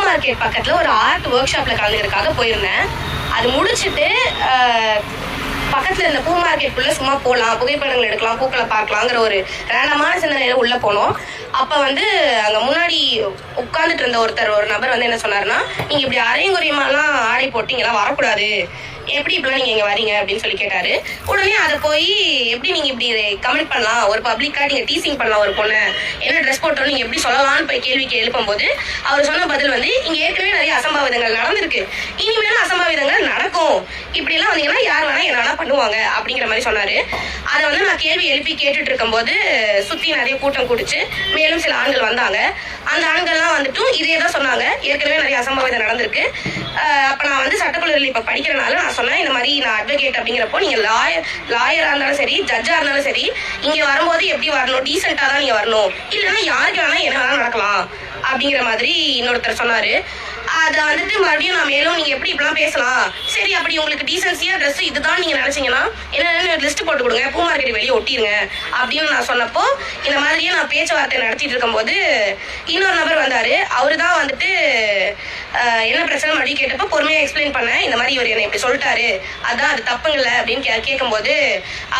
Market பக்கத்தில் ஒரு art work ஷாப்பில் கலந்துக்கிறதுக்காக போயிருந்தேன். அது முடிச்சுட்டு பக்கத்தில் இருந்த பூ மார்க்கெட்டுக்குள்ளே சும்மா போகலாம், புகைப்படங்கள் எடுக்கலாம், பூக்களை பார்க்கலாங்கிற ஒரு ரேண்டமான சிந்தனையில் உள்ளே போனோம். அப்போ வந்து அங்கே முன்னாடி உட்காந்துட்டு இருந்த ஒரு நபர் வந்து என்ன சொன்னார்னா, நீங்கள் இப்படி அரையும் குறையுமாலாம் ஆடை போட்டு இங்கெல்லாம் வரக்கூடாது, எப்படி இப்படிலாம் நீங்கள் இங்கே வரீங்க அப்படின்னு சொல்லி கேட்டார். உடனே அதை போய் எப்படி நீங்கள் இப்படி கமெண்ட் பண்ணலாம், ஒரு பப்ளிக்காக நீங்கள் டீசிங் பண்ணலாம் ஒரு பொண்ணை, என்ன ட்ரெஸ் போட்டோம் நீங்கள் எப்படி சொல்லலாம்னு போய் கேள்விக்கு எழுப்பும்போது அவர் சொன்ன பதில் வந்து, இங்கே ஏற்கனவே நிறைய அசம்பாவிதங்கள் நடந்திருக்கு, இனிமேலும் அசம்பாவிதங்கள் நடக்கும், இப்படிலாம் வந்தீங்கன்னா யார் வேணா என்ன வேணா பண்ணுவாங்க அப்படிங்கிற மாதிரி சொன்னார். அதை வந்து நான் கேள்வி எழுப்பி கேட்டுட்டு இருக்கும்போது சுற்றி நிறைய கூட்டம் கூடிச்சு. மேலும் சில ஆண்கள் வந்தாங்க. அந்த ஆண்கள்லாம் வந்துட்டும் இதே தான் சொன்னாங்க, ஏற்கனவே நிறைய அசம்பாவிதம் நடந்திருக்கு. அப்போ நான் வந்து சட்டக்கல்லூரியில் இப்போ படிக்கிறனால நான் சொன்னேன், இந்த மாதிரி நான் அட்வொகேட் அப்படிங்கிறப்போ நீங்கள் லாயராக இருந்தாலும் சரி, ஜட்ஜாக இருந்தாலும் சரி, இங்கே வரும்போது எப்படி வரணும், டீசெண்டாக தான் நீங்கள் வரணும், இல்லைன்னா யாருக்கு வேணால் என்ன வேணாலும் நடக்கலாம் அப்படிங்கிற மாதிரி இன்னொருத்தர் சொன்னார். அதை வந்துட்டு மறுபடியும் நான் மேலும் நீங்கள் எப்படி இப்படிலாம் பேசலாம், சரி அப்படி உங்களுக்கு டீசன்சியாக ட்ரெஸ் இதுதான் நீங்கள் நினச்சிங்கன்னா என்னென்னு லிஸ்ட்டு போட்டு கொடுங்க, பூ மார்க்கெட் வெளியே ஒட்டிடுங்க அப்படின்னு நான் சொன்னப்போ இந்த மாதிரியே நான் பேச்சுவார்த்தை நடத்திட்டு இருக்கும்போது இன்னொரு நபர் வந்தார். அவரு தான் வந்துட்டு என்ன பிரச்சனை மறுபடியும் கேட்டப்போ பொறுமையாக எக்ஸ்பிளைன் பண்ணேன். இந்த மாதிரி இவர் என்னை இப்படி சொல்லிட்டாரு, அதான் அது தப்புங்கள்ல அப்படின்னு கேட்கும்போது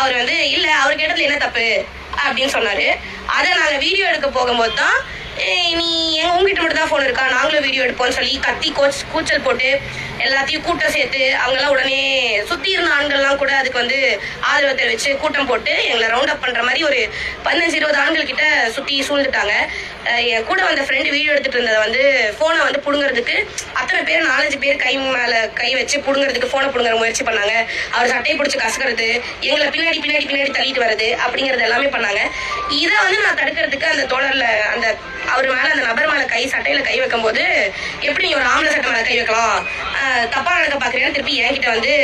அவர் வந்து இல்லை அவர் கேட்டதில் என்ன தப்பு அப்படின்னு சொன்னார். அதை நாங்கள் வீடியோ எடுக்க போகும்போது தான், நீ உங்ககிட்ட மட்டும் தான் ஃபோன் இருக்கா, நாங்களும் வீடியோ எடுப்போம்னு சொல்லி கத்தி கூச்சல் போட்டு எல்லாத்தையும் கூட்டம் சேர்த்து அவங்கெல்லாம் உடனே சுற்றி இருந்த ஆண்கள்லாம் கூட அதுக்கு வந்து ஆதரவு தெரிவித்து கூட்டம் போட்டு எங்களை ரவுண்ட் அப் பண்ணுற மாதிரி ஒரு 15-20 ஆண்கள் கிட்ட சுற்றி சூழ்ந்துட்டாங்க. என் கூட வந்த ஃப்ரெண்டு வீடியோ எடுத்துகிட்டு இருந்ததை வந்து ஃபோனை வந்து பிடுங்கிறதுக்கு அத்தனை பேர் 4-5 பேர் கை மேலே கை வச்சு பிடுங்கிறதுக்கு ஃபோனை பிடுங்குற முயற்சி பண்ணாங்க. அவர் சட்டையை பிடிச்சி கசக்கிறது, எங்களை பின்னாடி தள்ளிட்டு வர்றது அப்படிங்கிறது எல்லாமே பண்ணாங்க. இதை வந்து நான் தடுக்கிறதுக்கு அந்த தோழரில் அந்த அவர் மேலே அந்த நபர் மேலே சட்டையில் கை வைக்கும்போது, எப்படி நீ ஒரு ஆம்பளை சட்டை மேலே கை வைக்கலாம், தப்பாக நடக்க பார்க்குறேன்னு திருப்பி என்கிட்ட வந்து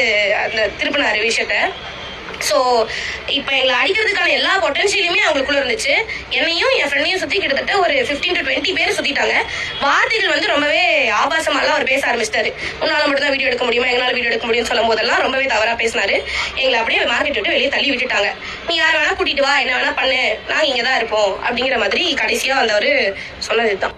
அந்த திருப்பினார் விஷயத்தை. ஸோ இப்போ எங்களை அடிக்கிறதுக்கான எல்லா பொட்டன்ஷியலுமே அவங்களுக்குள்ள இருந்துச்சு. என்னையும் என் ஃப்ரெண்டையும் சுற்றி கிட்டத்தட்ட ஒரு 15-20 பேர் சுற்றிட்டாங்க. வார்த்தைகள் வந்து ரொம்பவே ஆபாசமாலாம் அவர் பேச ஆரம்பிச்சிட்டாரு. உன்னால் மட்டும் தான் வீடியோ எடுக்க முடியுமா, எங்களால் வீடியோ எடுக்க முடியும்னு சொல்லும் போதெல்லாம் ரொம்பவே தவறாக பேசினாரு. எங்களை அப்படியே மார்க்கெட் விட்டு வெளியே தள்ளி விட்டுட்டாங்க. நீ யார் வேணா கூட்டிட்டு வா, என்ன வேணா பண்ணு, நாங்கள் இங்கே தான் இருப்போம் அப்படிங்கிற மாதிரி கடைசியாக வந்தவர் சொன்னது தான்.